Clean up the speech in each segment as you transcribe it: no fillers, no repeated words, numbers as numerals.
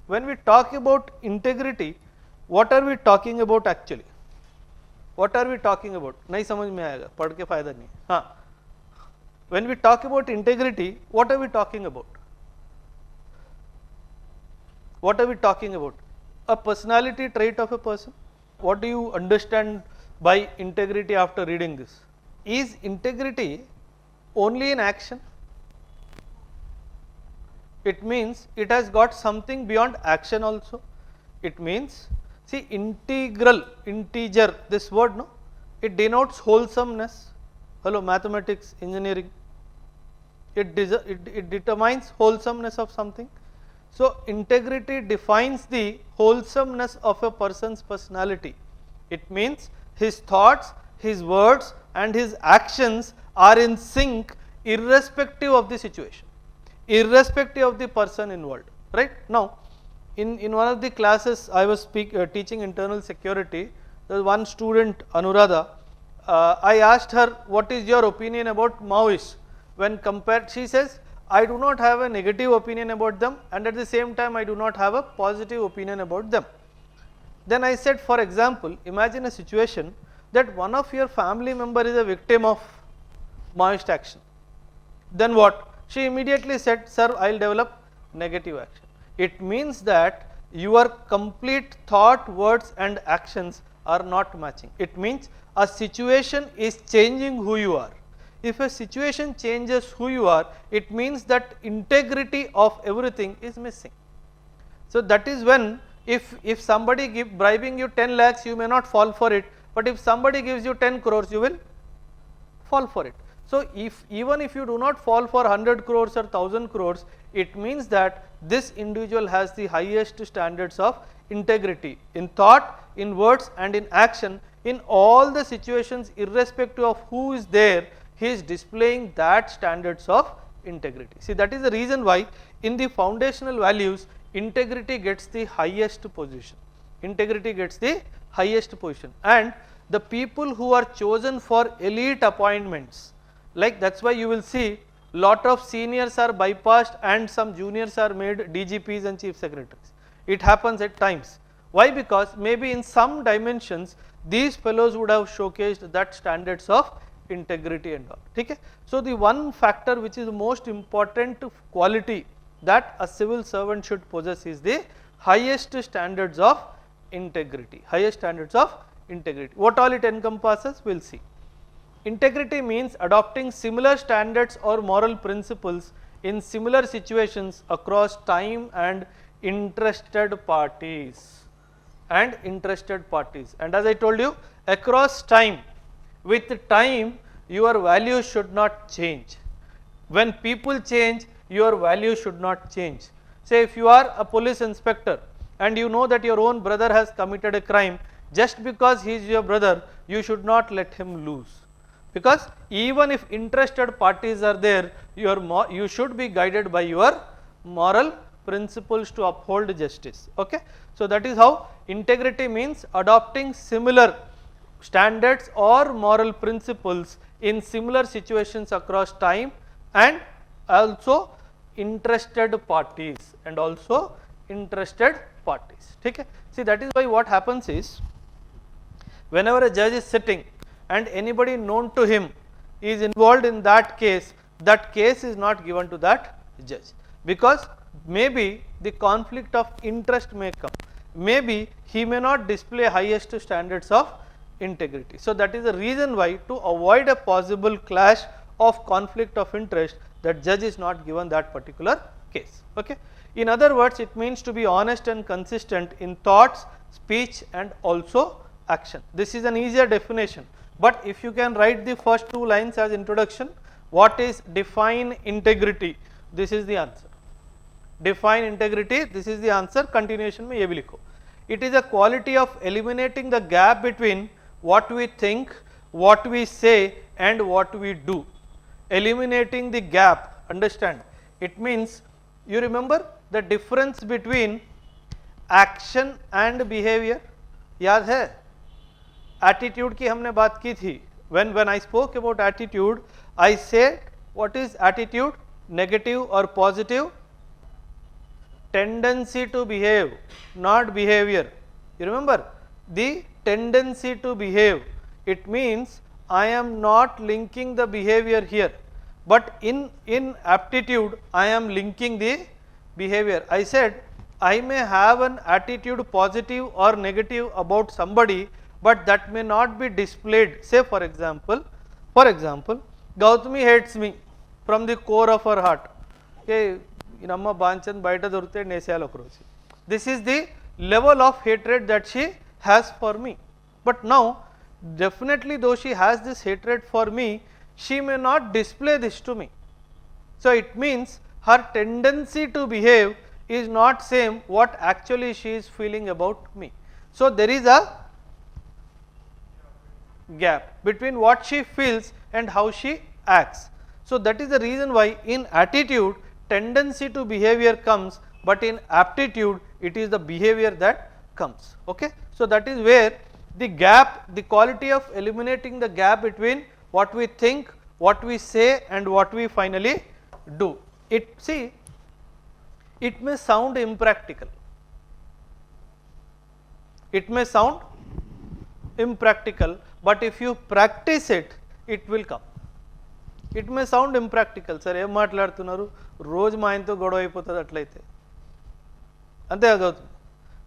when we talk about integrity, what are we talking about actually? What are we talking about? नहीं समझ में आएगा, पढ़ के फायदा नहीं. हाँ, when we talk about integrity, what are we talking about? What are we talking about? A personality trait of a person. What do you understand by integrity after reading this? Is integrity only in action? It means it has got something beyond action also. It means, see, integral, integer, this word, no, it denotes wholesomeness. Hello, mathematics, engineering. It determines wholesomeness of something. So integrity defines the wholesomeness of a person's personality. It means his thoughts, his words and his actions are in sync irrespective of the situation, irrespective of the person involved, right? Now, in one of the classes I was teaching internal security, there was one student, Anuradha. I asked her, what is your opinion about Maoists? When compared, she says, I do not have a negative opinion about them, and at the same time I do not have a positive opinion about them. Then I said, for example, imagine a situation that one of your family member is a victim of Maoist action. Then what? She immediately said, sir, I will develop negative action. It means that your complete thought, words and actions are not matching. It means a situation is changing who you are. If a situation changes who you are, it means that integrity of everything is missing. So that is when, if somebody bribing you 10 lakhs, you may not fall for it, but if somebody gives you 10 crores, you will fall for it. So even if you do not fall for 100 crores or 1000 crores, it means that this individual has the highest standards of integrity in thought, in words and in action. In all the situations, irrespective of who is there, he is displaying that standards of integrity. See, that is the reason why in the foundational values, integrity gets the highest position. Integrity gets the highest position, and the people who are chosen for elite appointments, like that's why you will see lot of seniors are bypassed and some juniors are made DGPs and chief secretaries. It happens at times. Why? Because maybe in some dimensions these fellows would have showcased that standards of integrity and all. Okay? So the one factor which is the most important quality that a civil servant should possess is the highest standards of integrity. Highest standards of integrity. What all it encompasses, we will see. Integrity means adopting similar standards or moral principles in similar situations across time and interested parties. And as I told you, across time, with time your values should not change. When people change, your values should not change. Say if you are a police inspector and you know that your own brother has committed a crime, just because he is your brother, you should not let him loose. Because even if interested parties are there, you should be guided by your moral principles to uphold justice. Okay? So that is how integrity means adopting similar standards or moral principles in similar situations across time and also interested parties Okay? See, that is why what happens is, whenever a judge is sitting and anybody known to him is involved in that case is not given to that judge, because maybe the conflict of interest may come, maybe he may not display highest standards of integrity. So that is the reason why, to avoid a possible clash of conflict of interest, that judge is not given that particular case. Okay? In other words, it means to be honest and consistent in thoughts, speech and also action. This is an easier definition, but if you can write the first two lines as introduction, what is define integrity, this is the answer. Define integrity, this is the answer. Continuation में ये भी लिखो. It is a quality of eliminating the gap between what we think, what we say and what we do. Eliminating the gap, understand, it means, you remember the difference between action and behavior, याद है? Attitude की हमने बात की थी. When I spoke about attitude, I said what is attitude, negative or positive? tendency to behave, not behavior. You remember the tendency to behave, it means I am not linking the behavior here, but in aptitude I am linking the behavior. I said I may have an attitude positive or negative about somebody, but that may not be displayed. Say for example, Gautami hates me from the core of her heart. Okay, Inamma Banchan Baita Durte Nesayalo Krosi. This is the level of hatred that she has for me. But now, definitely though she has this hatred for me, she may not display this to me. So it means her tendency to behave is not same what actually she is feeling about me. So there is a gap between what she feels and how she acts. So that is the reason why in attitude tendency to behavior comes, but in aptitude it is the behavior that comes. Okay. So that is where the gap, the quality of eliminating the gap between what we think, what we say and what we finally do. It may sound impractical. It may sound impractical, but if you practice it, it will come. It may sound impractical. Sir, em maatladutunnaru roju ma ayinto godav ayipotadi atlaite ante agavuthundi.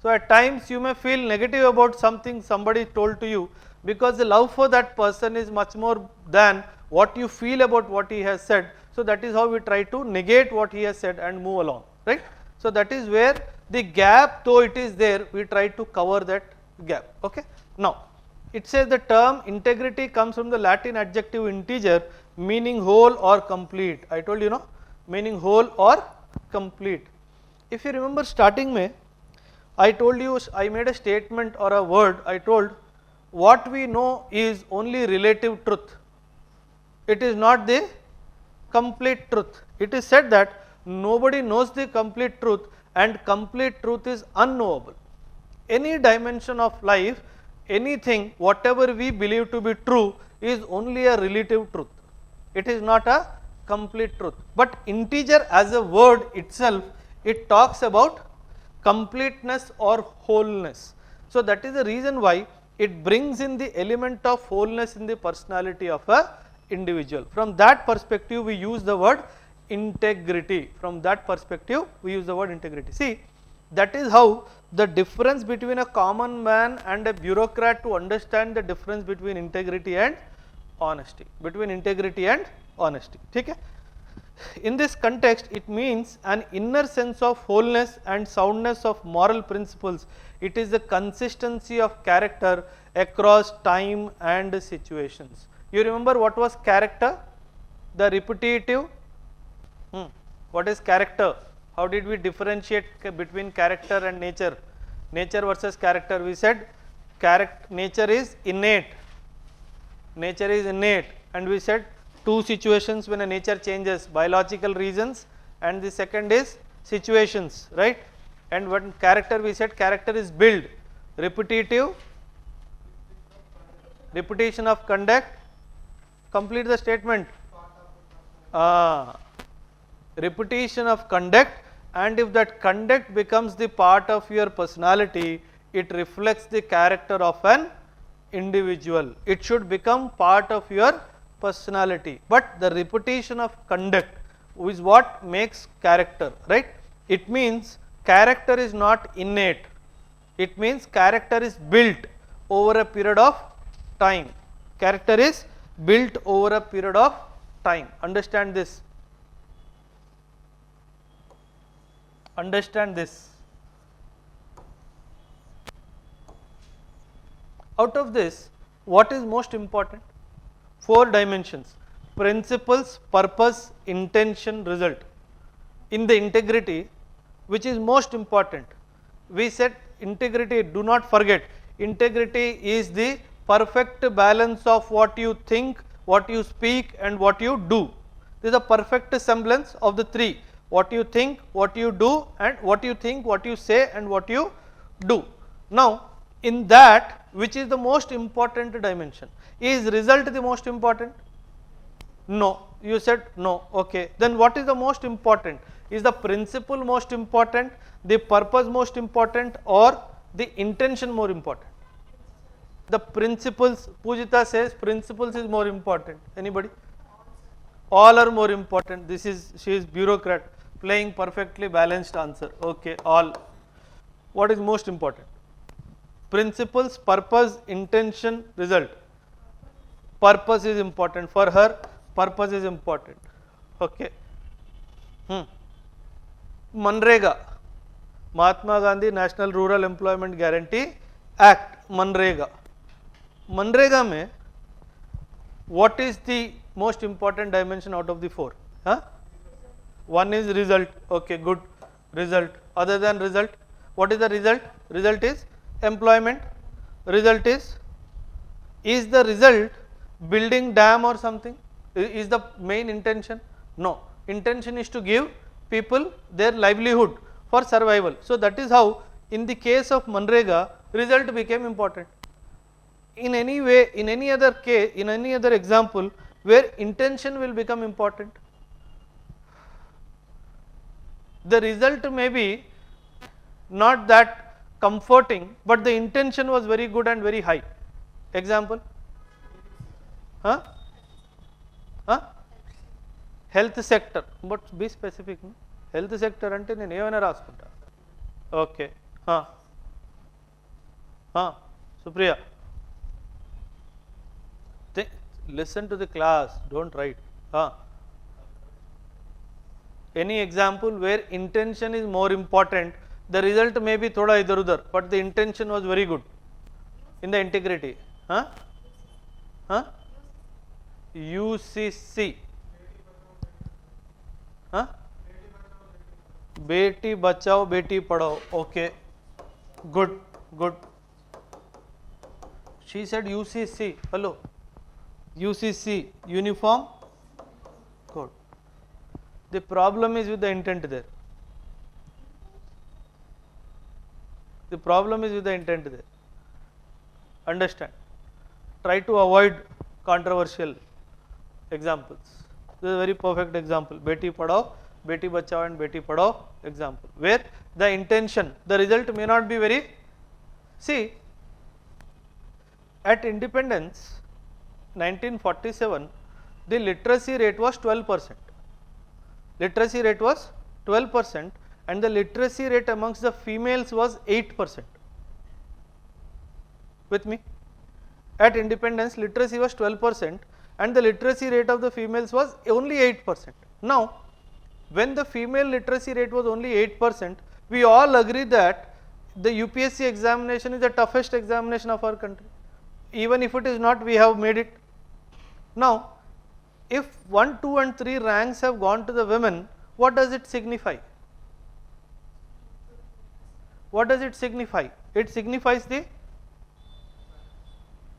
So at times you may feel negative about something somebody told to you, because the love for that person is much more than what you feel about what he has said. So that is how we try to negate what he has said and move along, right. So that is where the gap, though it is there, we try to cover that gap. Okay. Now it says the term integrity comes from the Latin adjective integer, meaning whole or complete. I told you, meaning whole or complete. If you remember starting May, I told you, I made a statement or a word. I told what we know is only relative truth. It is not the complete truth. It is said that nobody knows the complete truth and complete truth is unknowable. Any dimension of life, anything, whatever we believe to be true is only a relative truth. It is not a complete truth. But integer as a word itself, it talks about completeness or wholeness. So that is the reason why it brings in the element of wholeness in the personality of a individual. From that perspective we use the word integrity. From that perspective we use the word integrity. See, that is how the difference between a common man and a bureaucrat to understand the difference between integrity and honesty. Between integrity and honesty. Okay? In this context, it means an inner sense of wholeness and soundness of moral principles. It is the consistency of character across time and situations. You remember what was character? The repetitive. What is character? How did we differentiate between character and nature? Nature versus character. We said nature is innate. Nature is innate, and we said two situations when a nature changes, biological reasons and the second is situations, right. And when character, we said character is built, repetitive, repetition of conduct, complete the statement, repetition of conduct, and if that conduct becomes the part of your personality, it reflects the character of an individual. It should become part of your personality, but the repetition of conduct is what makes character, right. It means character is not innate, it means character is built over a period of time. Character is built over a period of time. Understand this. Understand this. Out of this, what is most important? 4 dimensions: principles, purpose, intention, result. In the integrity, which is most important, we said integrity, do not forget, integrity is the perfect balance of what you think, what you speak and what you do. This is a perfect semblance of the 3: what you think, what you do, and what you think, what you say and what you do. Now in that, which is the most important dimension? Is result the most important? No. You said no. Okay. Then what is the most important? Is the principle most important, the purpose most important, or the intention more important? The principles. Pujita says principles is more important. Anybody? All are more important. This is, she is bureaucrat playing perfectly balanced answer. Okay, all. What is most important? Principles, purpose, intention, result. Purpose is important for her. Purpose is important. Okay. MNREGA, Mahatma Gandhi national rural employment guarantee act, MNREGA. MNREGA में what is the most important dimension out of the 4? One is result. Okay, good. Result. Other than result, what is the result? Result is employment. Result is the result building dam or something? Is the main intention? No. Intention is to give people their livelihood for survival. So that is how in the case of Manrega, result became important. In any way, in any other case, in any other example where intention will become important, the result may be not that comforting, but the intention was very good and very high. Example? Health sector, but be specific. Health sector ante nenu evana raskunta. Okay. Supriya, listen to the class, don't write. Any example where intention is more important, the result may be thoda idhar udhar, but the intention was very good in the integrity. UCC. Beti Bachao Beti Padhao. Okay, good, good. She said UCC. Hello, UCC, uniform code. The problem is with the intent there. The problem is with the intent there. Understand? Try to avoid controversial examples. This is a very perfect example. Beti padhao, beti bachao and beti padhao example, where the intention, the result may not be very. See, at independence 1947, the literacy rate was 12%. Literacy rate was 12% and the literacy rate amongst the females was 8%. With me? At independence, literacy was 12% and the literacy rate of the females was only 8%. Now, when the female literacy rate was only 8%, we all agree that the UPSC examination is the toughest examination of our country. Even if it is not, we have made it. Now, if 1, 2 and 3 ranks have gone to the women, what does it signify? What does it signify? It signifies the,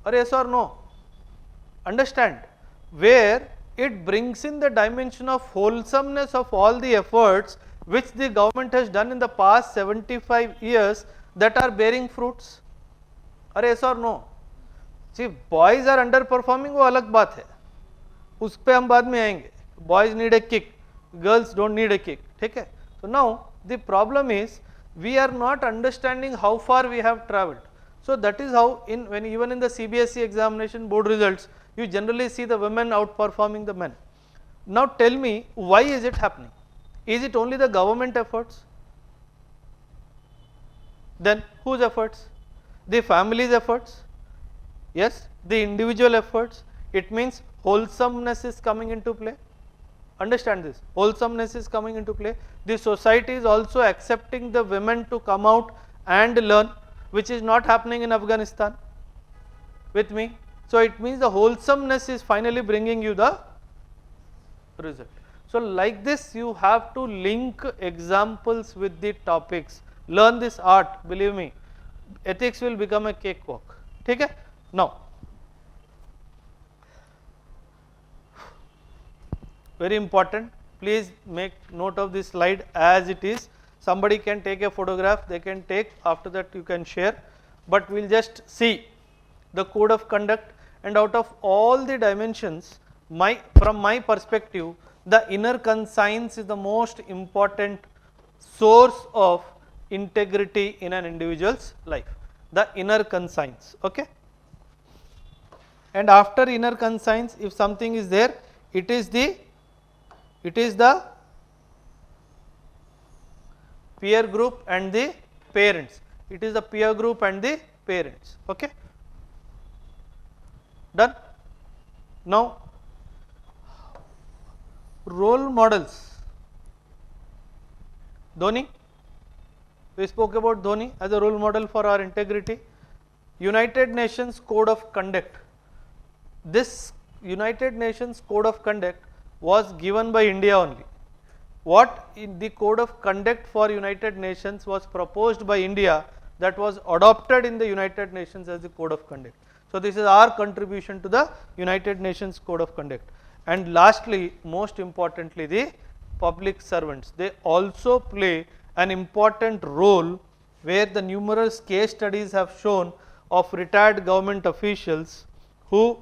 or yes or no? Understand, where it brings in the dimension of wholesomeness of all the efforts which the government has done in the past 75 years that are bearing fruits. Or yes or no? See, boys are underperforming, वो अलग बात है, उस पे हम बाद में आएंगे. Boys need a kick, girls don't need a kick. ठीक है? So now the problem is we are not understanding how far we have travelled. So that is how even in the CBSE examination board results, you generally see the women outperforming the men. Now tell me, why is it happening? Is it only the government efforts? Then whose efforts? The family's efforts? Yes, the individual efforts. It means wholesomeness is coming into play. Understand this, wholesomeness is coming into play. The society is also accepting the women to come out and learn, which is not happening in Afghanistan. With me? So it means the wholesomeness is finally bringing you the result. So like this, you have to link examples with the topics. Learn this art, believe me, ethics will become a cakewalk. ठीक है? Now, very important, please make note of this slide as it is. Somebody can take a photograph, they can take, after that you can share, but we will just see the code of conduct, and out of all the dimensions, from my perspective, The inner conscience is the most important source of integrity in an individual's life. The inner conscience, okay. And after inner conscience, if something is there, it is the peer group and the parents. It is the peer group and the parents, okay. Done. Now, role models. Dhoni, we spoke about Dhoni as a role model for our integrity. United Nations Code of Conduct. This United Nations Code of Conduct was given by India only. What in the Code of Conduct for United Nations was proposed by India, that was adopted in the United Nations as the Code of Conduct. So, this is our contribution to the United Nations Code of Conduct. And lastly, most importantly, the public servants. They also play an important role, where the numerous case studies have shown of retired government officials who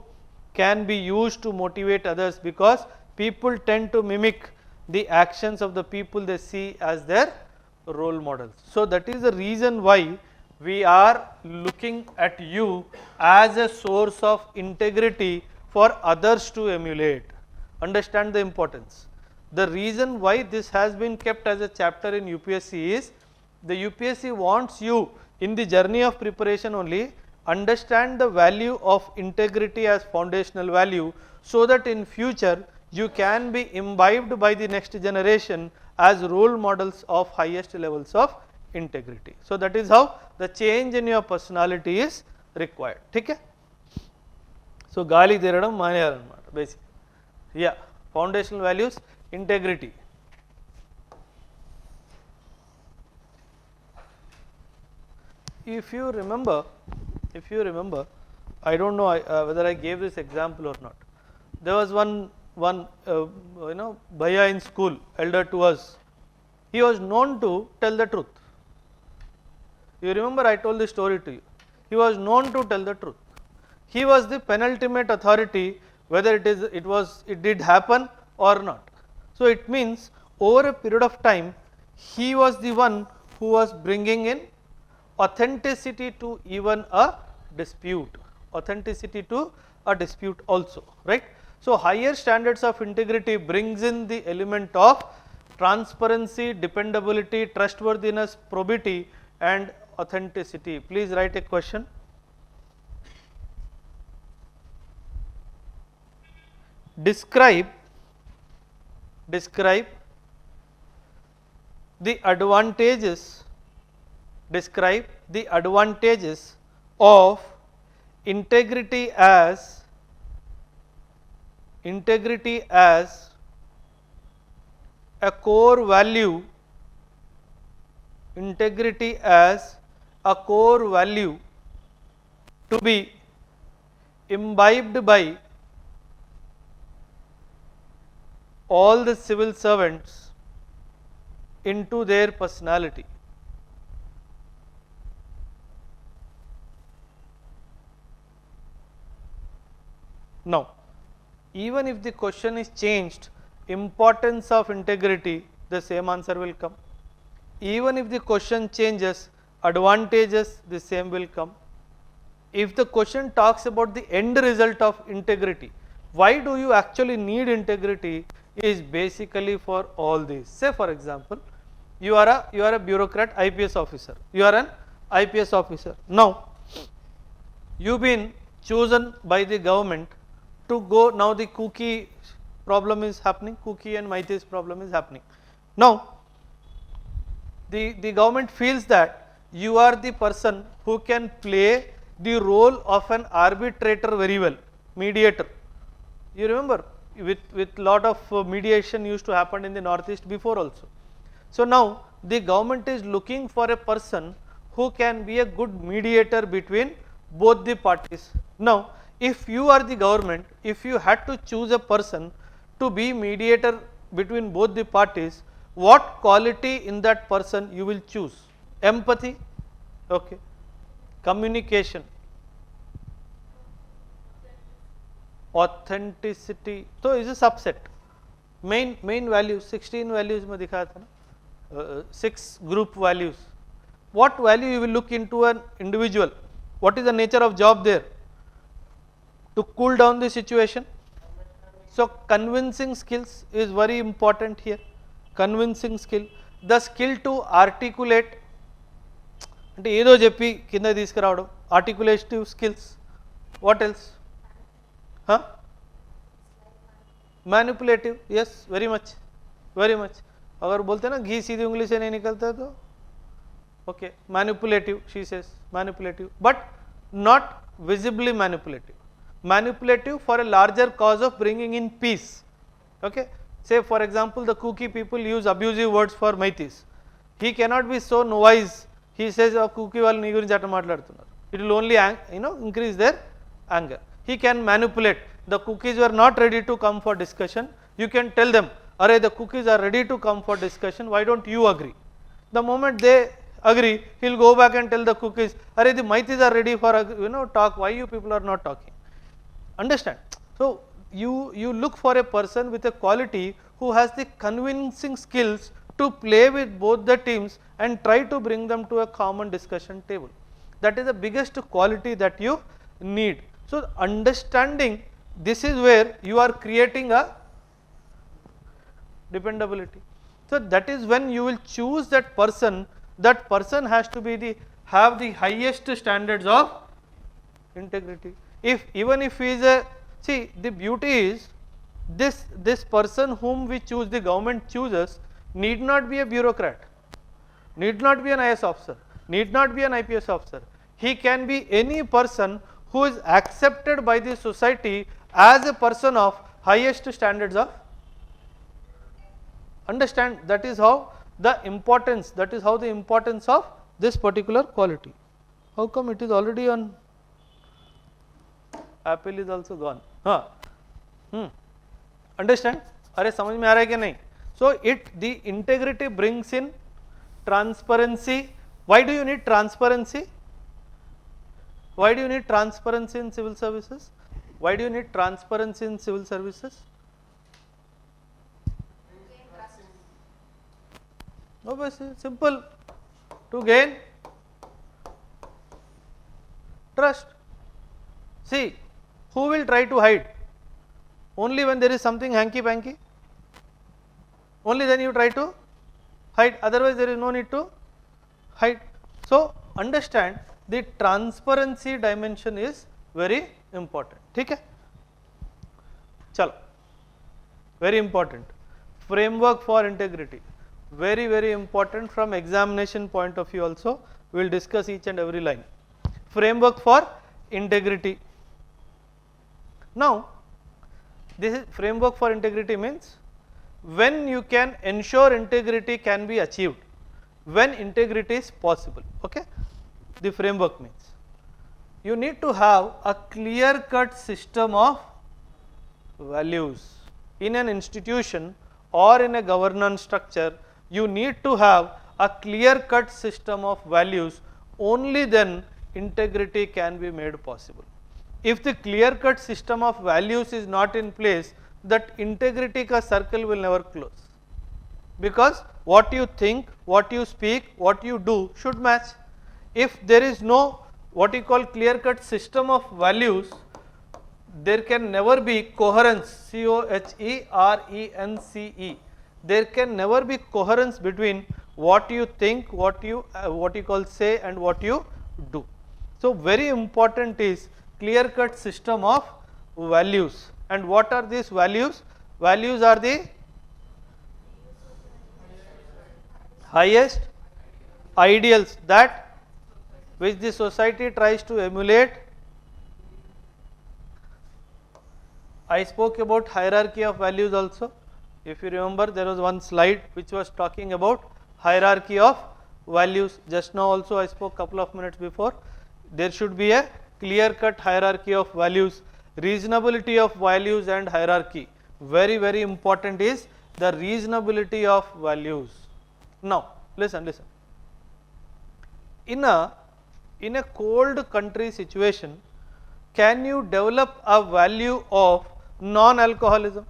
can be used to motivate others, because people tend to mimic the actions of the people they see as their role models. So, that is the reason why we are looking at you as a source of integrity for others to emulate. Understand the importance. The reason why this has been kept as a chapter in UPSC is, the UPSC wants you in the journey of preparation only understand the value of integrity as foundational value, so that in future you can be imbibed by the next generation as role models of highest levels of integrity. So, that is how the change in your personality is required. Okay? So, gali theradam maneyalannamata basically. Yeah, foundational values, integrity. If you remember, I don't know whether I gave this example or not. There was one bhaiya in school, elder to us. He was known to tell the truth. You remember, I told this story to you. He was known to tell the truth. He was the penultimate authority whether it did happen or not. So, it means over a period of time, he was the one who was bringing in authenticity to even a dispute, also, right. So, higher standards of integrity brings in the element of transparency, dependability, trustworthiness, probity and authenticity. Please write a question. Describe the advantages of integrity as a core value, to be imbibed by all the civil servants into their personality. Now, even if the question is changed, importance of integrity, the same answer will come. Even if the question changes, advantages, the same will come. If the question talks about the end result of integrity, why do you actually need integrity, is basically for all these. Say for example, you are a bureaucrat, IPS officer. You are an IPS officer. Now, you've been chosen by the government to go. Now, the cookie problem is happening. Cookie and Maithi's problem is happening. Now, the government feels that you are the person who can play the role of an arbitrator very well, mediator. You remember, with lot of mediation used to happen in the northeast before also. So, now the government is looking for a person who can be a good mediator between both the parties. Now, if you are the government, if you had to choose a person to be mediator between both the parties, what quality in that person you will choose? Empathy, okay. Communication, authenticity, so is a subset. main values 16 values में दिखाया था ना, 6 group values. What value you will look into an individual? What is the nature of job there? To cool down the situation. So convincing skills is very important here. Convincing skill, the skill to articulate, అంటే ఏదో చెప్పి కింద తీసుకురావడం, articulative skills. What else? Huh? Manipulative, yes, very much. अगर बोलते ना घी सीधी उंगली से नहीं निकलता तो okay, manipulative, she says manipulative, but not visibly manipulative. Manipulative for a larger cause of bringing in peace. Okay, say for example the Kuki people use abusive words for Maitis. He cannot be so noise. He says Kuki వాళ్ళు నీ గురించి అట్లా మాట్లాడుతున్నారు. It will only increase their anger. He can manipulate. The cookies were not ready to come for discussion. You can tell them, "Arey, the cookies are ready to come for discussion. Why don't you agree?" The moment they agree, he'll go back and tell the cookies, "Arey, the Maitis are ready for talk. Why you people are not talking?" Understand? So you look for a person with a quality who has the convincing skills to play with both the teams and try to bring them to a common discussion table. That is the biggest quality that you need. So understanding this is where you are creating a dependability. So that is when you will choose that person. That person has to be have the highest standards of integrity. Even if he is see, the beauty is this person whom we choose, the government chooses, need not be a bureaucrat, need not be an IS officer, need not be an IPS officer. He can be any person who is accepted by the society as a person of highest standards of. Understand, that is how the importance of this particular quality. How come it is already on? Apple is also gone. Understand? अरे समझ में आ रहा है कि नहीं? So the integrity brings in transparency. Why do you need transparency? Why do you need transparency in civil services? Why do you need transparency in civil services? Obviously, simple. To gain trust. See, who will try to hide? Only when there is something hanky-panky. Only then you try to hide. Otherwise, there is no need to hide. So, understand the transparency dimension is very important. ठीक है? चलो. Very important. Framework for integrity. Very important from examination point of view also. We will discuss each and every line. Framework for integrity. Now, this is framework for integrity means when you can ensure integrity can be achieved, when integrity is possible. Okay, the framework means you need to have a clear cut system of values in an institution or in a governance structure. You need to have a clear cut system of values. Only then integrity can be made possible. If the clear cut system of values is not in place, that integrity ka circle will never close, because what you think, what you speak, what you do should match. If there is no what you call clear cut system of values, there can never be coherence, COHERENCE. There can never be coherence between what you think, what you call say, and what you do. So very important is clear cut system of values. And what are these values? Values are the highest ideals that which the society tries to emulate. I spoke about hierarchy of values also. If you remember, there was one slide which was talking about hierarchy of values. Just now also I spoke couple of minutes before. There should be a clear cut hierarchy of values. Reasonability of values and hierarchy. Very important is the reasonability of values. Now listen. In a cold country situation, can you develop a value of non-alcoholism?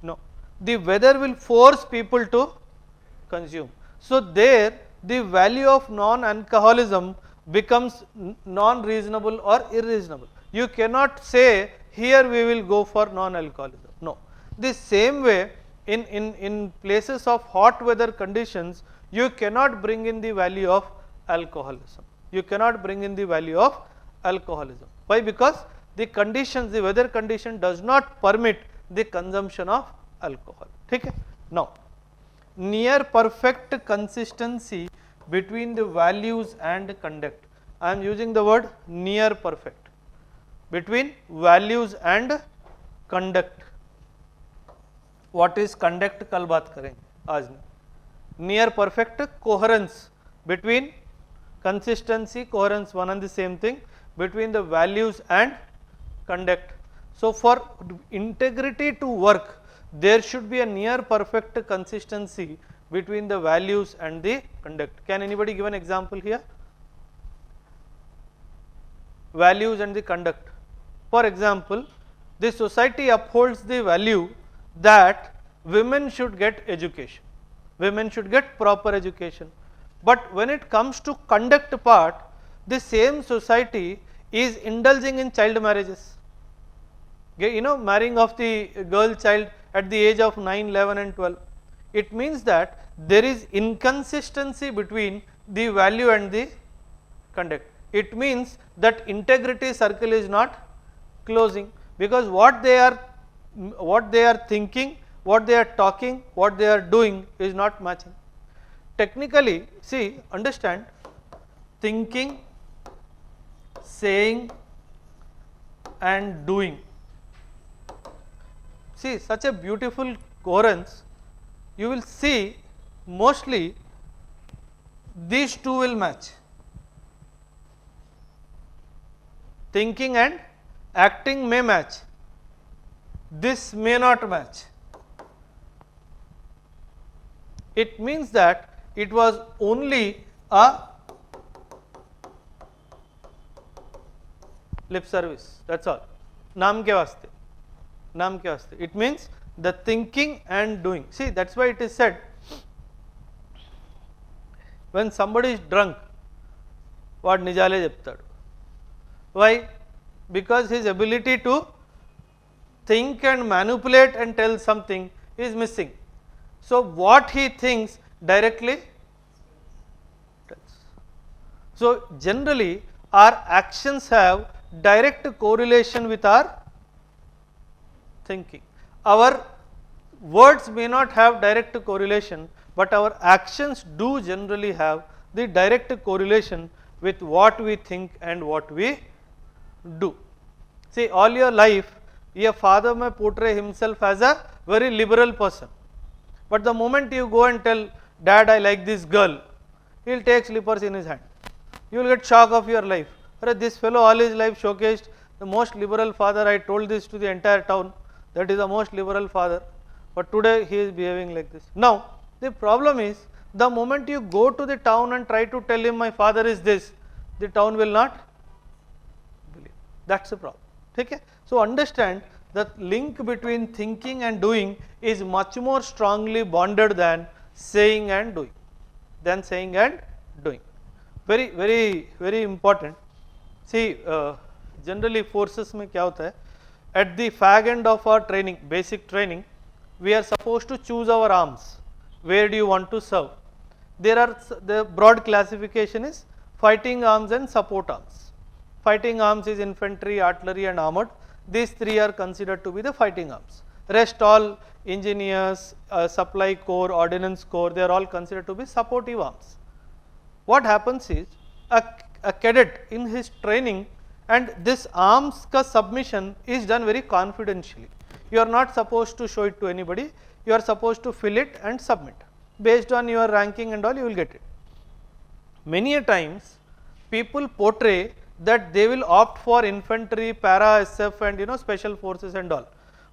No. the weather will force people to consume. So there the value of non-alcoholism becomes non-reasonable or irreasonable. You cannot say here we will go for non-alcoholism. No. The same way in places of hot weather conditions, you cannot bring in the value of alcoholism. You cannot bring in the value of alcoholism. Why? Because the conditions, the weather condition does not permit the consumption of alcohol. Okay? Now, near perfect consistency between the values and conduct. I am using the word near perfect. Between values and conduct. What is conduct? कल बात करेंगे आज नहीं. Near perfect coherence between consistency, coherence, one and the same thing, between the values and conduct. So for integrity to work, there should be a near perfect consistency between the values and the conduct. Can anybody give an example here? Values and the conduct. For example, the society upholds the value that women should get education, women should get proper education. But when it comes to conduct part, the same society is indulging in child marriages. You know, marrying of the girl child at the age of 9, 11 and 12. It means that there is inconsistency between the value and the conduct. It means that integrity circle is not closing, because what they are thinking, what they are talking, what they are doing is not matching. Technically, see, understand, thinking, saying and doing. See, such a beautiful coherence. You will see mostly these two will match. Thinking and acting may match. This may not match. It means that it was only a lip service. That's all. Naam ke vaste. Naam ke vaste. It means the thinking and doing. See, that's why it is said, when somebody is drunk, what nijale cheptadu. Why? Because his ability to think and manipulate and tell something is missing. So what he thinks directly tells. So generally our actions have direct correlation with our thinking. Our words may not have direct correlation, but our actions do generally have the direct correlation with what we think and what we do. See, all your life, a father may portray himself as a very liberal person, but the moment you go and tell, Dad, I like this girl, he will take slippers in his hand. You will get shock of your life. This fellow all his life showcased the most liberal father. I told this to the entire town, that is the most liberal father, but today he is behaving like this. Now, the problem is, the moment you go to the town and try to tell him my father is this, the town will not believe. That's the problem. Okay? So understand that link between thinking and doing is much more strongly bonded than saying and doing. Very, very, very important. See, generally forces में क्या होता है? At the fag end of our training, basic training, we are supposed to choose our arms. Where do you want to serve? There are the broad classification is fighting arms and support arms. Fighting arms is infantry, artillery and armored. These three are considered to be the fighting arms. Rest all engineers, supply corps, ordnance corps, they are all considered to be supportive arms. What happens is a cadet in his training, and this arms ka submission is done very confidentially. You are not supposed to show it to anybody. You are supposed to fill it and submit. Based on your ranking and all, you will get it. Many a times, people portray that they will opt for infantry, para, SF and special forces and all.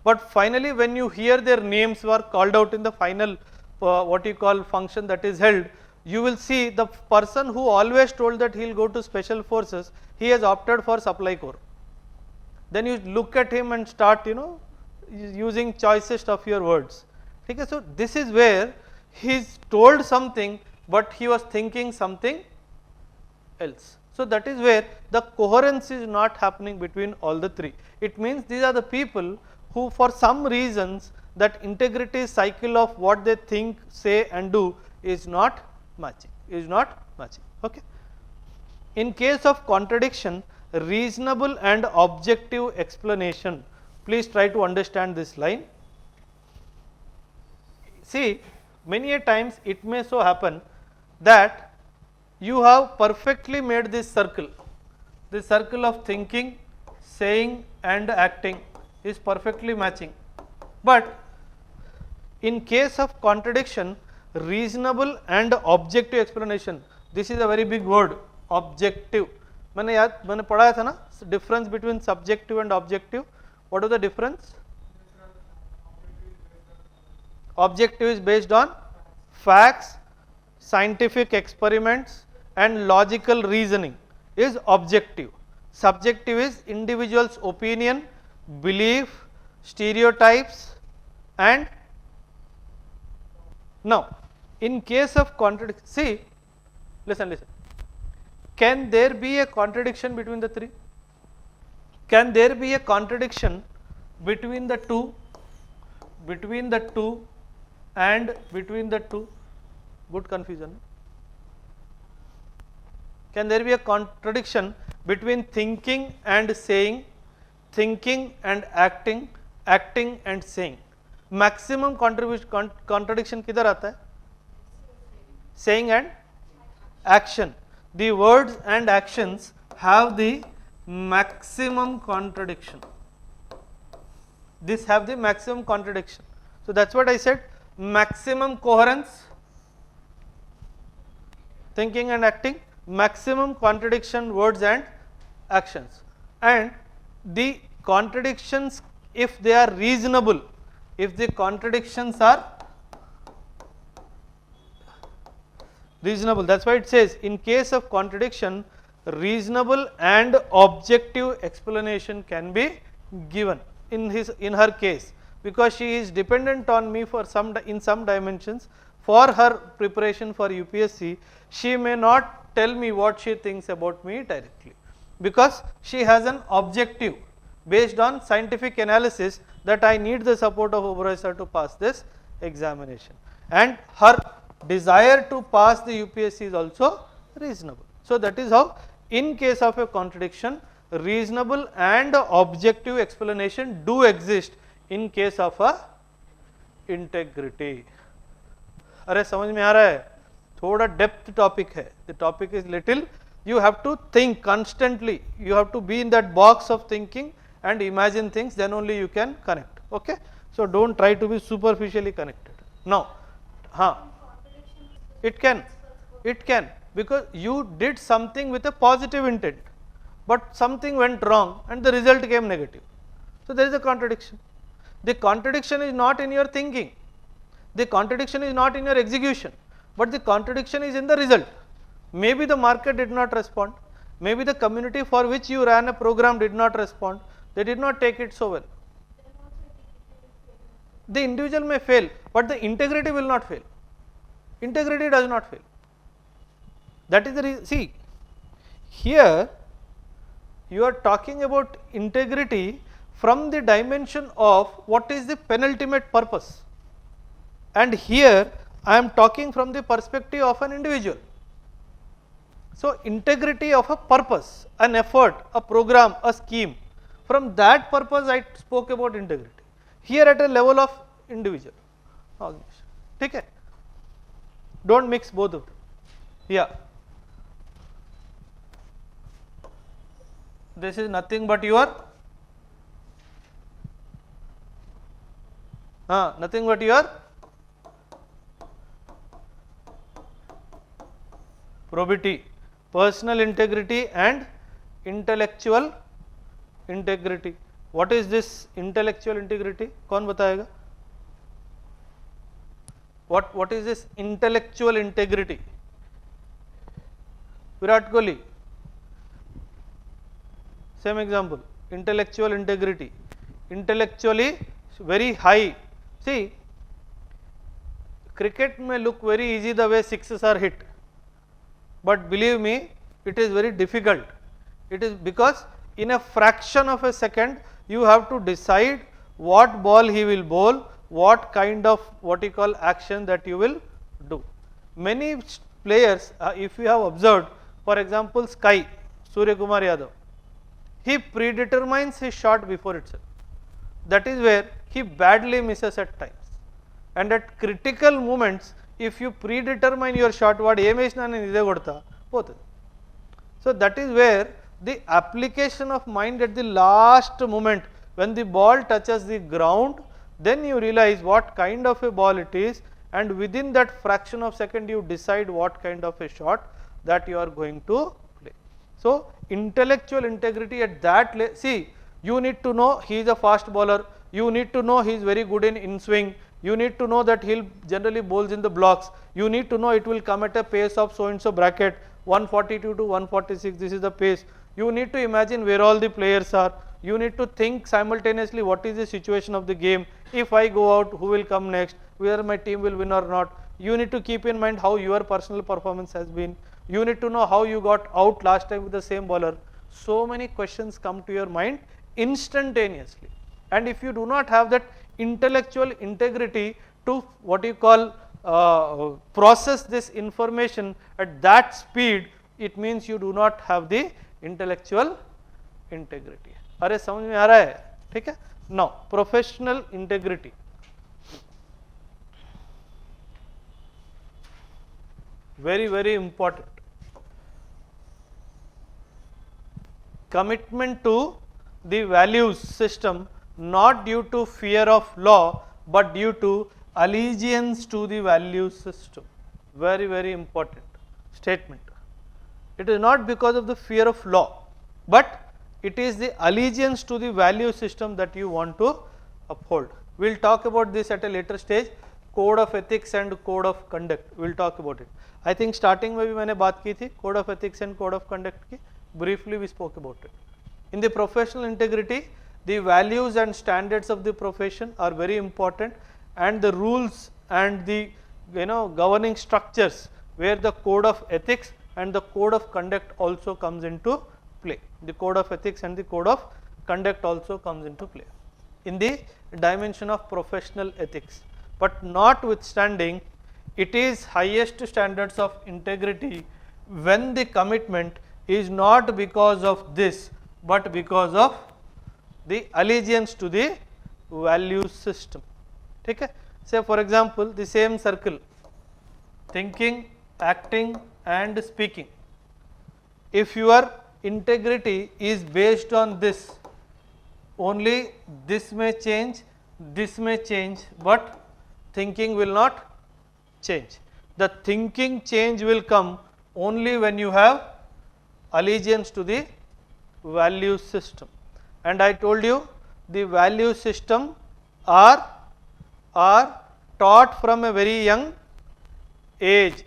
But finally, when you hear their names were called out in the final what you call function that is held, you will see the person who always told that he will go to special forces, he has opted for supply corps. Then you look at him and start using choicest of your words. ठीक है. So this is where he's told something but he was thinking something else. So that is where the coherence is not happening between all the three. It means these are the people who for some reasons that integrity cycle of what they think, say and do is not matching, okay. In case of contradiction, reasonable and objective explanation, please try to understand this line. See, many a times it may so happen that you have perfectly made this circle of thinking, saying and acting is perfectly matching, but in case of contradiction, reasonable and objective explanation, this is a very big word, objective. मैंने पढ़ाया था ना, difference between subjective and objective. What is the difference? Objective is based on facts, scientific experiments and logical reasoning is objective. Subjective is individual's opinion, belief, stereotypes and now in case of contradiction, see, listen, can there be a contradiction between the three? Can there be a contradiction between the two and between the two? Good confusion. Can there be a contradiction between thinking and saying, thinking and acting, acting and saying? Maximum contradiction किधर आता है? Saying and action. The words and actions have the maximum contradiction. This have the maximum contradiction. So that's what I said, maximum coherence, thinking and acting, maximum contradiction, words and actions. And the contradictions, if they are reasonable, if the contradictions are reasonable, that's why it says in case of contradiction, reasonable and objective explanation can be given in her case, because she is dependent on me for in some dimensions for her preparation for UPSC. She may not tell me what she thinks about me directly, because she has an objective based on scientific analysis that I need the support of Oberoi sir to pass this examination, and her desire to pass the UPSC is also reasonable. So that is how in case of a contradiction, reasonable and objective explanation do exist in case of a integrity. अरे समझ में आ रहा है? थोड़ा depth topic है. The topic is little. You have to think constantly. You have to be in that box of thinking and imagine things. Then only you can connect. Okay. So don't try to be superficially connected. Now, it can, because you did something with a positive intent, but something went wrong and the result came negative. So there is a contradiction. The contradiction is not in your thinking, the contradiction is not in your execution, but the contradiction is in the result. Maybe the market did not respond, maybe the community for which you ran a program did not respond, they did not take it so well. The individual may fail, but the integrity will not fail. Integrity does not fail. That is the reason. See, here you are talking about integrity from the dimension of what is the penultimate purpose, and here I am talking from the perspective of an individual. So integrity of a purpose, an effort, a program, a scheme, from that purpose I spoke about integrity. Here at a level of individual organization. ठीक है? Don't mix both of them. Yeah. This is nothing but your probity, personal integrity and intellectual integrity. What is this intellectual integrity? कौन बताएगा? What is this intellectual integrity? Virat Kohli. Same example. Intellectual integrity. Intellectually very high. See, cricket may look very easy the way sixes are hit, but believe me, it is very difficult. It is because in a fraction of a second you have to decide what ball he will bowl, what kind of what you call action that you will do. Many players, if you have observed, for example, Sky, Surya Kumar Yadav, he predetermines his shot before itself. That is where he badly misses at times. And at critical moments, if you predetermine your shot, what aim is nane ide kodta potadi. So that is where the application of mind at the last moment, when the ball touches the ground, then you realize what kind of a ball it is, and within that fraction of second you decide what kind of a shot that you are going to play. So intellectual integrity at that see, you need to know he is a fast bowler, you need to know he is very good in swing, you need to know that he will generally bowls in the blocks, you need to know it will come at a pace of so and so bracket, 142 to 146, this is the pace. You need to imagine where all the players are, you need to think simultaneously what is the situation of the game, if I go out who will come next, whether my team will win or not. You need to keep in mind how your personal performance has been, you need to know how you got out last time with the same bowler. So many questions come to your mind instantaneously, and if you do not have that intellectual integrity to what you call process this information at that speed, it means you do not have the intellectual integrity. अरे समझ में आ रहा है? ठीक है. Now professional integrity, very very important. Commitment to the values system, not due to fear of law, but due to allegiance to the value system. Very very important statement. It is not because of the fear of law, but it is the allegiance to the value system that you want to uphold. We will talk about this at a later stage, code of ethics and code of conduct, we will talk about it. I think starting में भी मैंने बात की थी code of ethics and code of conduct की, briefly we spoke about it. In the professional integrity, the values and standards of the profession are very important, and the rules and the governing structures where the code of ethics and the code of conduct also comes into play. The code of ethics and the code of conduct also comes into play in the dimension of professional ethics. But notwithstanding, it is highest standards of integrity when the commitment is not because of this, but because of the allegiance to the value system. Okay? Say for example, the same circle, thinking, acting and speaking. If your integrity is based on this, only this may change, but thinking will not change. The thinking change will come only when you have allegiance to the value system. And I told you the value system are taught from a very young age,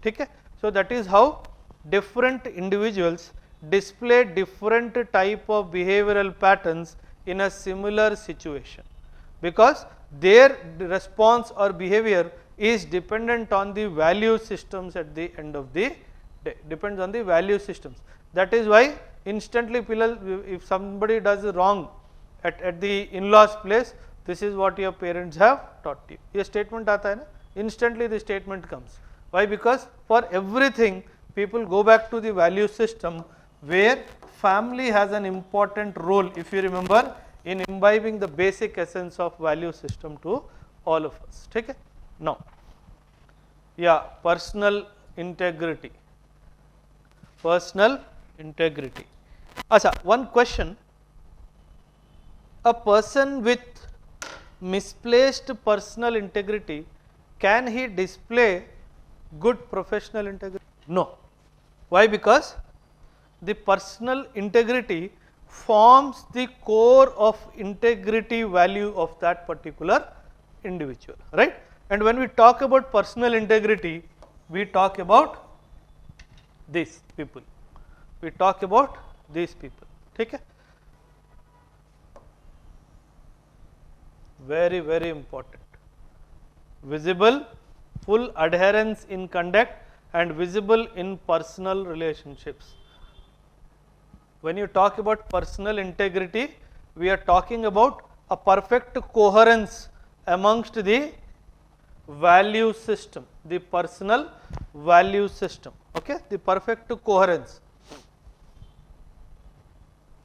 Okay? So that is how different individuals display different type of behavioral patterns in a similar situation, because their response or behavior is dependent on the value systems at the end of the day, depends on the value systems. That is why instantly if somebody does wrong at the in-laws place, this is what your parents have taught you. Ye statement aata hai na, instantly the statement comes. Why? Because for everything people go back to the value system, where family has an important role, if you remember, in imbibing the basic essence of value system to all of us. Okay? Now, yeah, personal integrity. Acha, one question. A person with misplaced personal integrity, can he display good professional integrity? No. Why? Because the personal integrity forms the core of integrity value of that particular individual, right? And when we talk about personal integrity, we talk about these people. Okay? Very, very important. visible, full adherence in conduct, and visible in personal relationships. When you talk about personal integrity, we are talking about a perfect coherence amongst the value system, the personal value system, okay, the perfect coherence.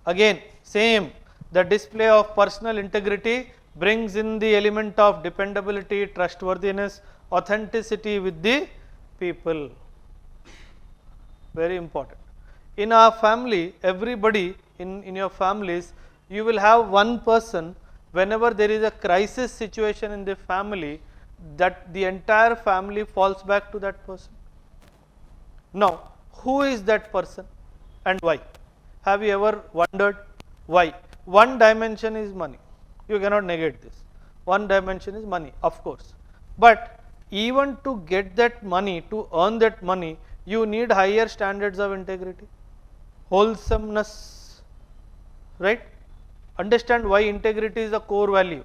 Again, same, the display of personal integrity brings in the element of dependability, trustworthiness, authenticity with the people. Very important. In our family, everybody in your families, you will have one person, whenever there is a crisis situation in the family, that the entire family falls back to that person. Now, who is that person and why? Have you ever wondered why? One dimension is money. You cannot negate this. One dimension is money, of course. But even to get that money, to earn that money, you need higher standards of integrity, wholesomeness, right? Understand why integrity is the core value.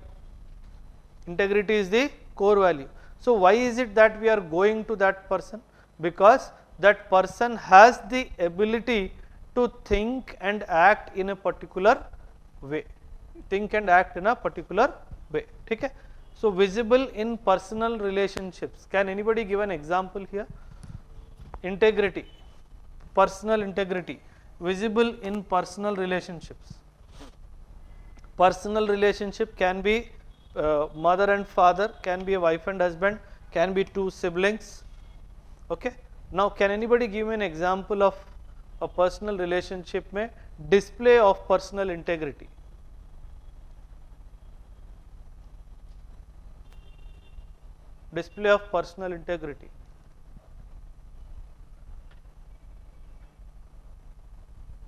Integrity is the core value. So why is it that we are going to that person? Because that person has the ability to think and act in a particular way. Think and act in a particular way. Okay? So visible in personal relationships. Can anybody give an example here? Integrity, personal integrity, visible in personal relationships. Personal relationship can be mother and father, can be a wife and husband, can be two siblings. Okay. Now, can anybody give me an example of a personal relationship में display of personal integrity? Display of personal integrity.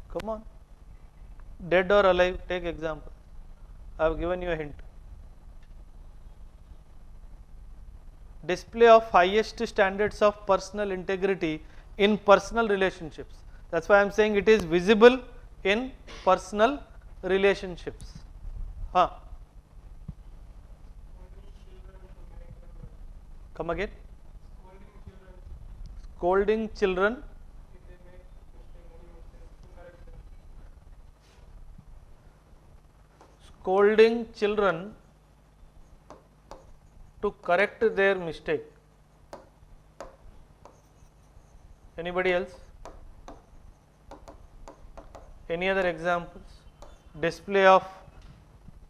Come on. Dead or alive, take example. I have given you a hint. Display of highest standards of personal integrity in personal relationships. That's why I am saying it is visible in personal relationships. Huh. Come again. Scolding children. Scolding children to correct their mistake. Anybody else? Any other examples? Display of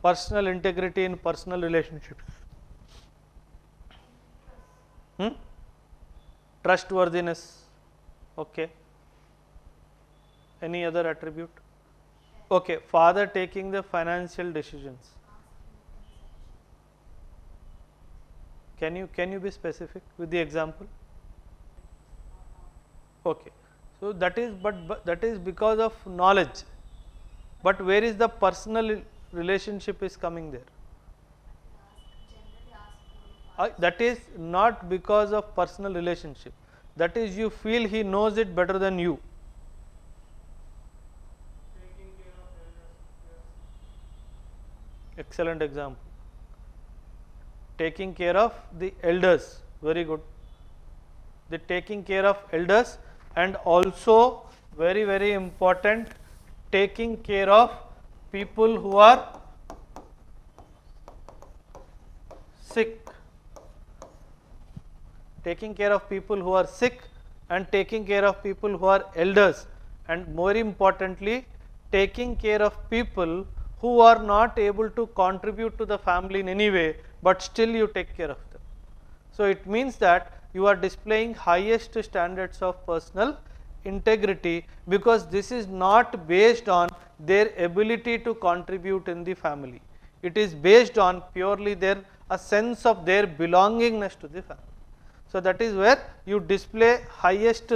personal integrity in personal relationships. Trustworthiness. Okay. Any other attribute? Okay. Father taking the financial decisions. Can you be specific with the example? Okay. So that is that is because of knowledge. But where is the personal relationship is coming there? That is not because of personal relationship. That is you feel he knows it better than you. Excellent example. Taking care of the elders, very good. The taking care of elders, and also very important, taking care of people who are sick. Taking care of people who are sick and taking care of people who are elders, and more importantly, taking care of people who are not able to contribute to the family in any way, but still you take care of them. So it means that you are displaying highest standards of personal integrity, because this is not based on their ability to contribute in the family. It is based on purely a sense of their belongingness to the family. So that is where you display highest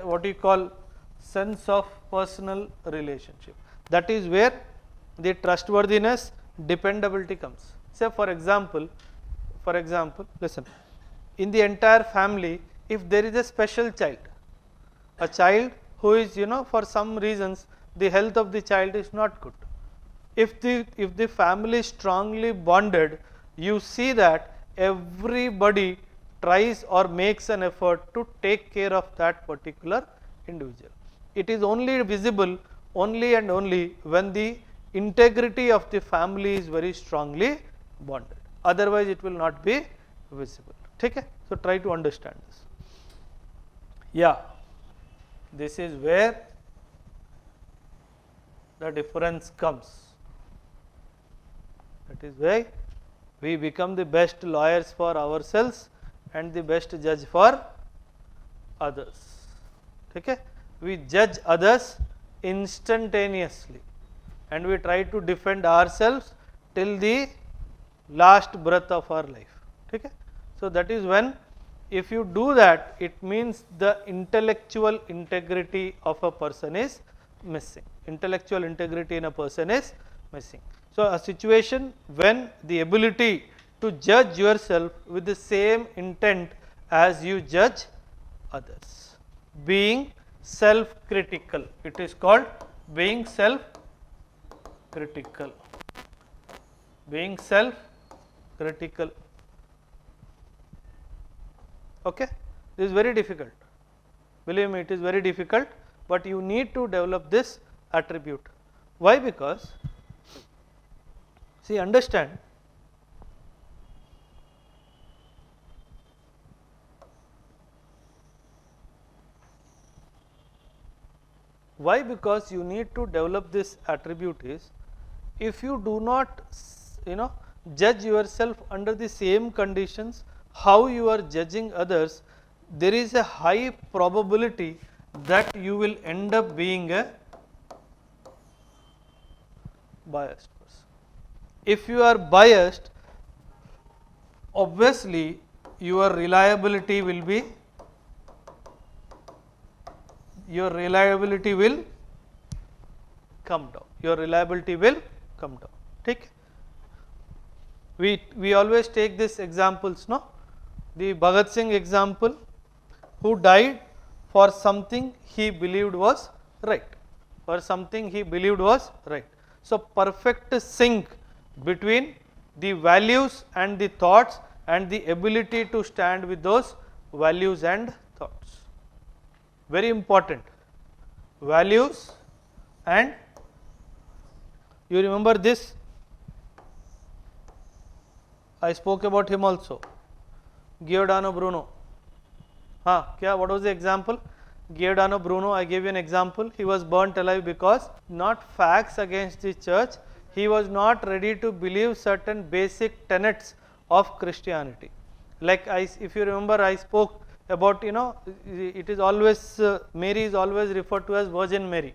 what you call sense of personal relationship. That is where the trustworthiness, dependability comes. Say for example, listen, in the entire family, if there is a special child, a child who is, for some reasons the health of the child is not good. If the family is strongly bonded, you see that everybody tries or makes an effort to take care of that particular individual. It is only visible only and only when the integrity of the family is very strongly bonded. Otherwise, it will not be visible. Okay? So, try to understand this. Yeah, this is where the difference comes. That is why we become the best lawyers for ourselves and the best judge for others. Okay? We judge others instantaneously and we try to defend ourselves till the last breath of our life. Okay? So, that is when, if you do that, it means the intellectual integrity of a person is missing. Intellectual integrity in a person is missing. So, a situation when the ability to judge yourself with the same intent as you judge others, being self-critical, it is called being self-critical, being self-critical. Okay? This is very difficult, believe me, it is very difficult, but you need to develop this attribute. Why? Because, see, understand, why? Because you need to develop this attribute is, if you do not judge yourself under the same conditions how you are judging others, there is a high probability that you will end up being a biased person. If you are biased, obviously your reliability will come down. Your reliability will come down. Okay? We always take this examples, no? The Bhagat Singh example, who died for something he believed was right. For something he believed was right. So, perfect sync between the values and the thoughts and the ability to stand with those values and thoughts. Very important. Values and, you remember this, I spoke about him also, Giordano Bruno. What was the example? Giordano Bruno, I gave you an example. He was burnt alive because not facts against the church, he was not ready to believe certain basic tenets of Christianity. Like if you remember, I spoke about, it is always, Mary is always referred to as Virgin Mary,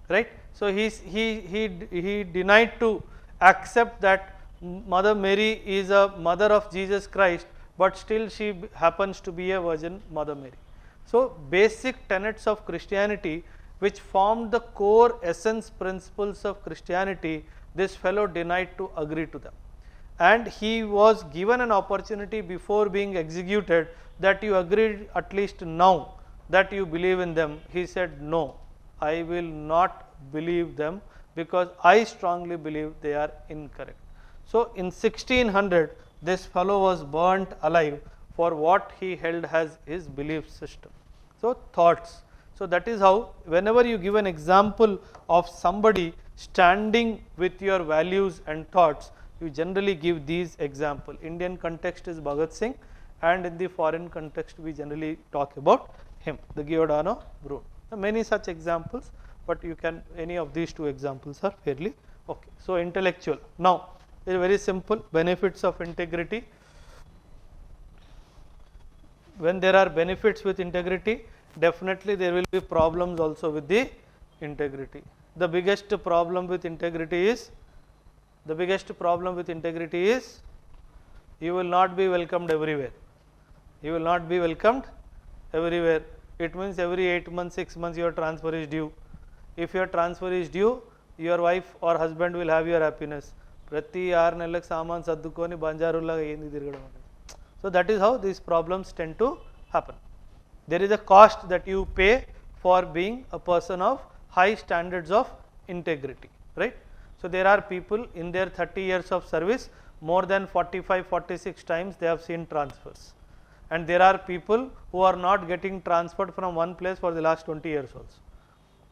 right? So, he denied to accept that Mother Mary is a mother of Jesus Christ, but still she happens to be a Virgin Mother Mary. So, basic tenets of Christianity which formed the core essence principles of Christianity, this fellow denied to agree to them. And he was given an opportunity before being executed that you agreed at least now that you believe in them. He said, no, I will not believe them because I strongly believe they are incorrect. So, in 1600, this fellow was burnt alive for what he held as his belief system. So, thoughts. So, that is how whenever you give an example of somebody standing with your values and thoughts, you generally give these example. Indian context is Bhagat Singh, and in the foreign context we generally talk about him, the Giordano Bruno. Many such examples, but you can, any of these two examples are fairly okay. So, intellectual. Now, it is very simple, benefits of integrity. When there are benefits with integrity, definitely there will be problems also with the integrity. The biggest problem with integrity is, you will not be welcomed everywhere. You will not be welcomed everywhere. It means every 8 months, 6 months your transfer is due. If your transfer is due, your wife or husband will have your happiness. ప్రతి 6 నెలలకు సామాన్ సర్దుకొని బంజారులాగా ఏంది తిరగడం అనేది. So, that is how these problems tend to happen. There is a cost that you pay for being a person of high standards of integrity, right? So, there are people in their 30 years of service more than 45, 46 times they have seen transfers. And there are people who are not getting transferred from one place for the last 20 years also.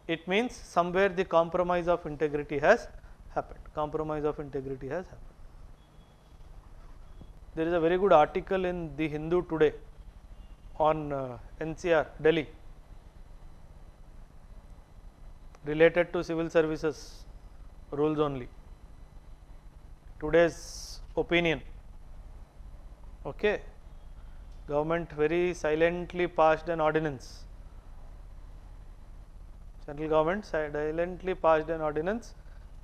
It means somewhere the compromise of integrity has happened. Compromise of integrity has happened. There is a very good article in the Hindu today on NCR, Delhi, related to civil services rules only. Today's opinion. Okay. Government very silently passed an ordinance. Central government silently passed an ordinance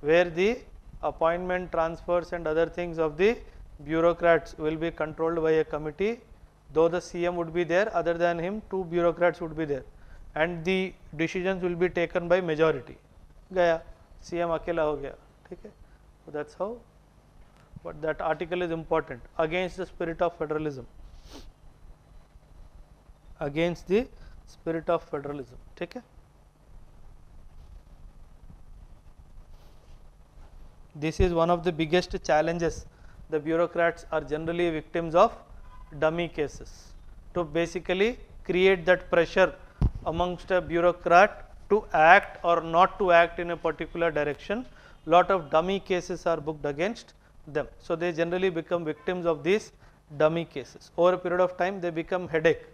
where the appointment, transfers and other things of the bureaucrats will be controlled by a committee. Though the CM would be there, other than him 2 bureaucrats would be there, and the decisions will be taken by majority. Gaya, CM akela ho gaya. Okay? So that's how. But that article is important. Against the spirit of federalism. Against the spirit of federalism. Okay? This is one of the biggest challenges. The bureaucrats are generally victims of dummy cases. To basically create that pressure amongst a bureaucrat to act or not to act in a particular direction, lot of dummy cases are booked against them. So they generally become victims of these dummy cases. Over a period of time they become headache,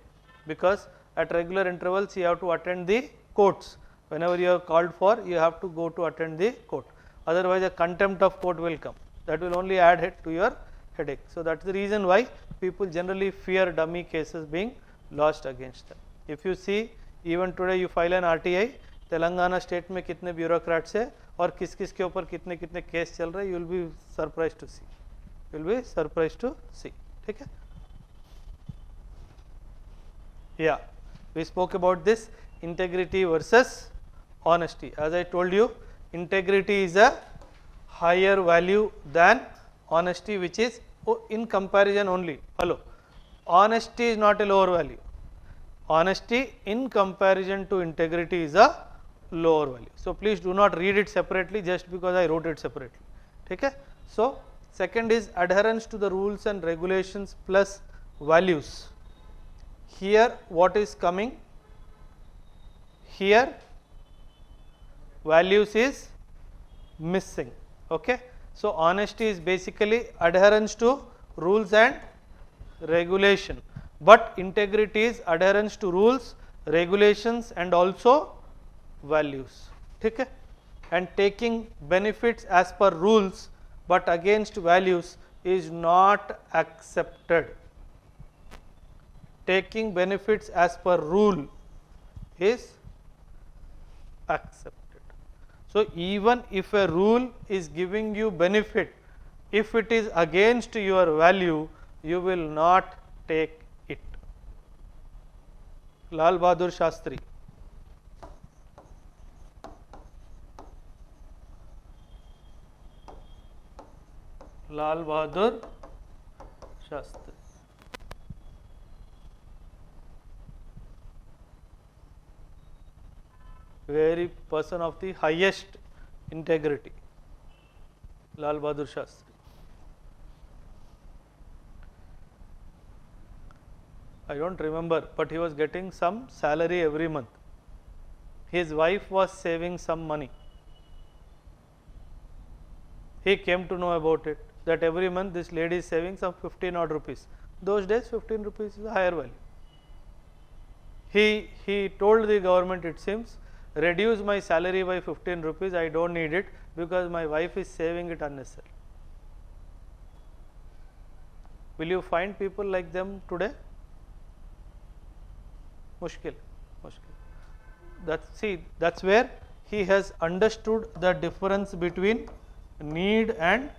because at regular intervals you have to attend the courts. Whenever you are called for, you have to go to attend the court. Otherwise a contempt of court will come. That will only add to your headache. So that's the reason why people generally fear dummy cases being lodged against them. If you see, even today you file an RTI, Telangana state में कितने bureaucrats है और किस किस के ऊपर कितने कितने केस चल रहे हैं, you will be surprised to see. You will be surprised to see. ठीक है? Yeah, we spoke about this integrity versus honesty. As I told you, integrity is a higher value than honesty, which is in comparison only. Hello, honesty is not a lower value. Honesty in comparison to integrity is a lower value. So please do not read it separately just because I wrote it separately. Okay? So second is adherence to the rules and regulations plus values. Here what is coming? Here values is missing. Okay? So honesty is basically adherence to rules and regulation, but integrity is adherence to rules, regulations and also values. Okay? And taking benefits as per rules but against values is not accepted. Taking benefits as per rule is accepted. So even if a rule is giving you benefit, if it is against your value, you will not take it. Lal Bahadur Shastri. Lal Bahadur Shastri. Very person of the highest integrity, Lal Bahadur Shastri. I don't remember, but he was getting some salary every month. His wife was saving some money. He came to know about it, that every month this lady is saving some 15 odd rupees. Those days 15 rupees is a higher value. He told the government, it seems, reduce my salary by 15 rupees, I don't need it because my wife is saving it unnecessarily. Will you find people like them today? Mushkil. That's where he has understood the difference between need and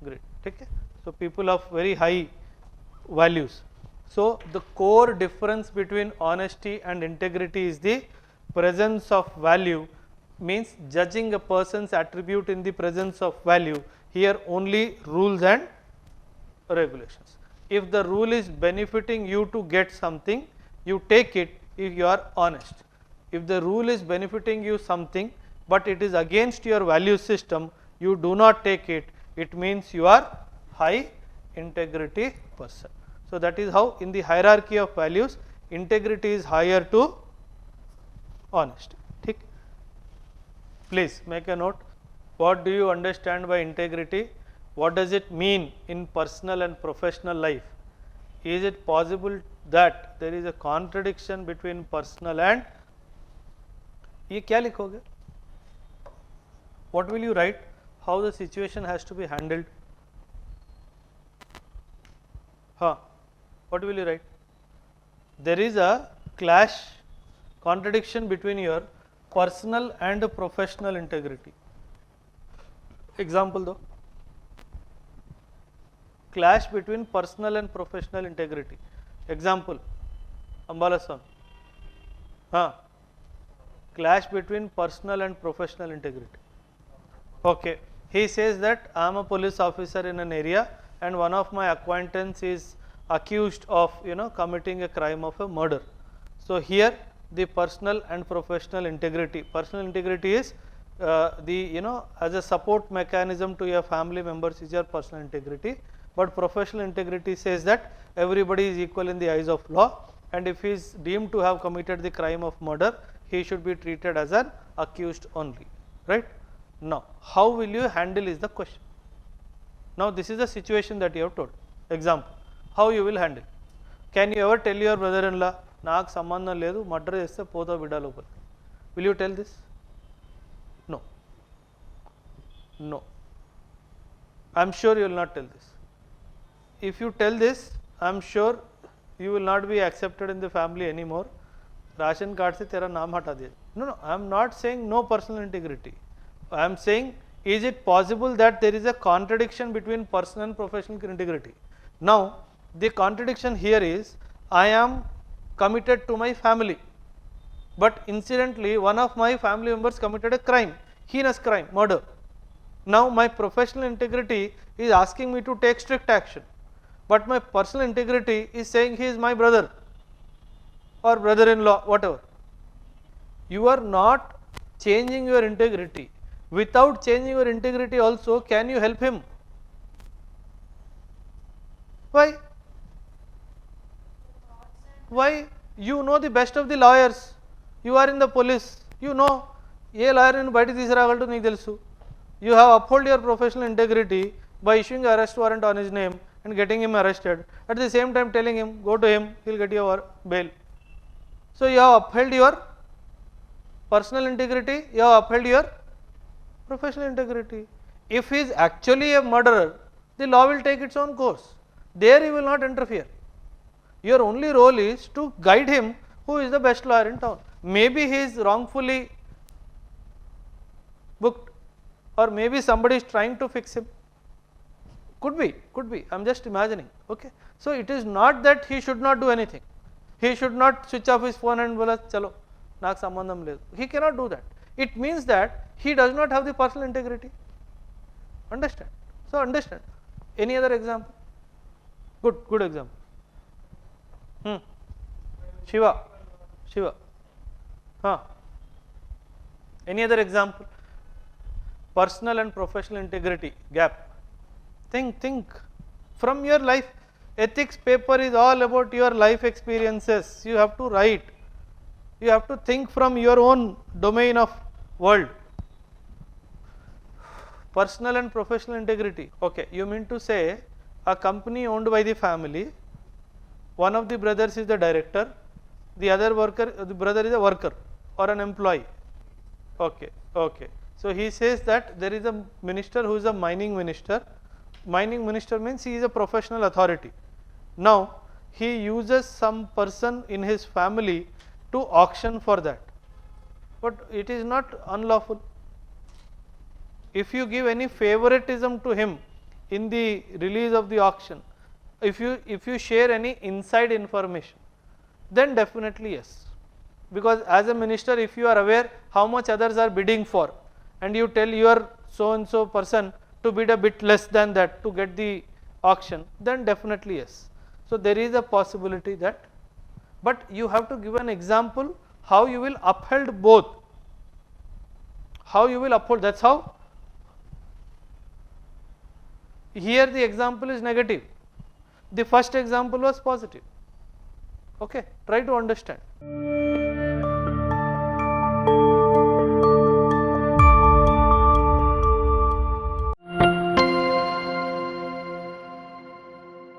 greed. Okay? So people of very high values. So the core difference between honesty and integrity is the presence of value, means judging a person's attribute in the presence of value. Here only rules and regulations. If the rule is benefiting you to get something, you take it if you are honest. If the rule is benefiting you something, but it is against your value system, you do not take it. It means you are high integrity person. So that is how in the hierarchy of values integrity is higher to honesty. ठीक? Please make a note. What do you understand by integrity? What does it mean in personal and professional life? Is it possible that there is a contradiction between personal and ये क्या लिखोगे? What will you write? How the situation has to be handled? हाँ, what will you write? There is a clash, contradiction between your personal and professional integrity. Example though. Clash between personal and professional integrity. Example, Ambala Swami. हाँ, clash between personal and professional integrity. Okay, he says that I am a police officer in an area and one of my acquaintance is accused of committing a crime of a murder. So here the personal and professional integrity. Personal integrity is as a support mechanism to your family members is your personal integrity, but professional integrity says that everybody is equal in the eyes of law, and if he is deemed to have committed the crime of murder, he should be treated as an accused only, right? Now, how will you handle is the question. Now, this is the situation that you have told. Example, how you will handle. Can you ever tell your brother-in-law, నాకు సంబంధం లేదు murder చేస్తే పోతా బిడ్డ లోపల? Will you tell this? No. No. I am sure you will not tell this. If you tell this, I am sure you will not be accepted in the family anymore. Ration card से तेरा नाम हटा दिया. No, no, I am not saying no personal integrity. I am saying, is it possible that there is a contradiction between personal and professional integrity? Now, the contradiction here is, I am committed to my family, but incidentally one of my family members committed a crime, heinous crime, murder. Now, my professional integrity is asking me to take strict action, but my personal integrity is saying he is my brother or brother-in-law, whatever. You are not changing your integrity. Without changing your integrity also, can you help him? Why? Why? You know the best of the lawyers. You are in the police. You know, A lawyer ని బయట తీసుకురాగలటో నీకు తెలుసు. You have upheld your professional integrity by issuing an arrest warrant on his name and getting him arrested. At the same time telling him, go to him, he will get your bail. So you have upheld your personal integrity, you have upheld your professional integrity. If he is actually a murderer, the law will take its own course. There you will not interfere. Your only role is to guide him who is the best lawyer in town. Maybe he is wrongfully booked, or maybe somebody is trying to fix him. Could be, I am just imagining. Okay. So it is not that he should not do anything. He should not switch off his phone and bola chalo నాకు సంబంధం లేదు. He cannot do that. It means that he does not have the personal integrity. Understand? So understand. Any other example? Good example. Shiva. Any other example? Personal and professional integrity gap. Think from your life. Ethics paper is all about your life experiences. You have to write. You have to think from your own domain of world. Personal and professional integrity. Okay, you mean to say a company owned by the family, one of the brothers is the director, the other brother is a worker or an employee. Okay. So he says that there is a minister who is a mining minister. Mining minister means he is a professional authority. Now he uses some person in his family to auction for that, but it is not unlawful. If you give any favoritism to him in the release of the auction, if you share any inside information, then definitely yes. Because as a minister, if you are aware how much others are bidding for, and you tell your so and so person to bid a bit less than that to get the auction, then definitely yes. So there is a possibility that, but you have to give an example how you will uphold both. How you will uphold, that's how. Here the example is negative, the first example was positive. Okay, try to understand.